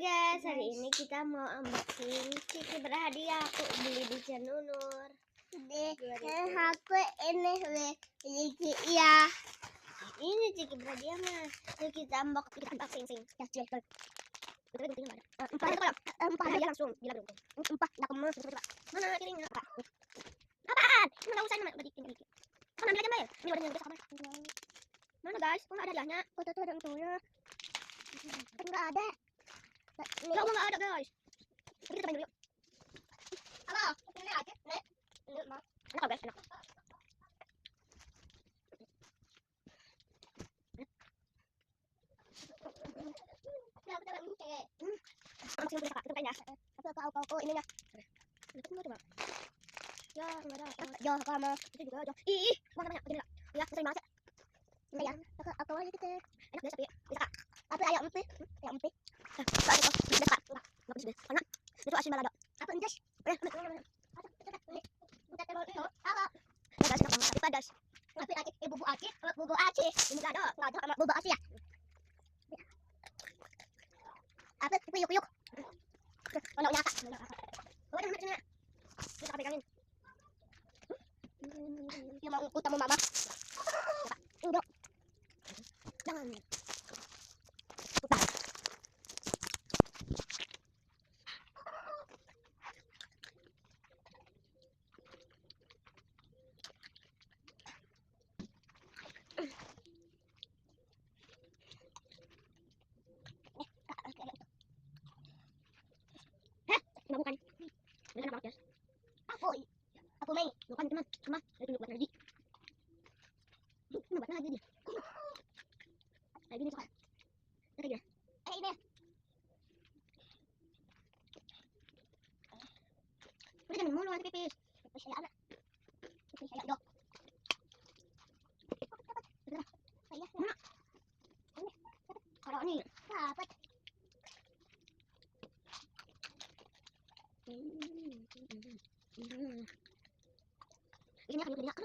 Guys, hari ini kita mau unboxing Ciki berhadiah. Aku beli di Janunur. Aku ini Ciki ya. Ini Ciki berhadiah mah. Yuk kita unboxing. Empat hadiah langsung. Gila beruntung. Empat nak emas. Mana piringnya? Apaan? Nggak usah mana balikin dikit. Kan ambil aja Mbak. Ini udah nyampe sama. Mana guys? Kok nggak ada hadiahnya? Foto tuh ada untungnya. Enggak ada. Nggak ada guys. Kita cobain dulu yuk. Halo, ini aja. Nek. Enak kok guys, enak. Unboxing dulu kakak, cobain ya. Aku ini ya. Itu nggak coba. Ya, nggak ada. Jo, kamu. Itu juga Jo. Ih, mau banyak. Gini lah. Ya, sering banget. Ini ya. Aku aja kita. Enak guys, tapi bisa kak. Apa ayam empih? Ayam empih. Kak, itu bisa kak. Nggak bisa deh. Karena itu asin balado. Apa endes? Halo. Ya guys, enak banget. Tapi pedas. Tapi Aci, bubu Aci, bubu Aci. Ini nggak ada. Enggak ada sama bubu Aci ya. Apa yuk. Kalau nyata. Oh, ada sini. Kita pegangin. Dia mau utama mama. Enggak. Jangan. Bukan. Ini enak banget guys. Aku main. Bukan teman, cuma saya tunjuk buat lagi. Ini buat lagi dia. Kayak gini suka. Kayak gini. Ini. Udah jangan mulu nanti pipis. Saya anak. Saya dok. Saya Mana? Kalau ini. dapat. Ini akan jadi anak.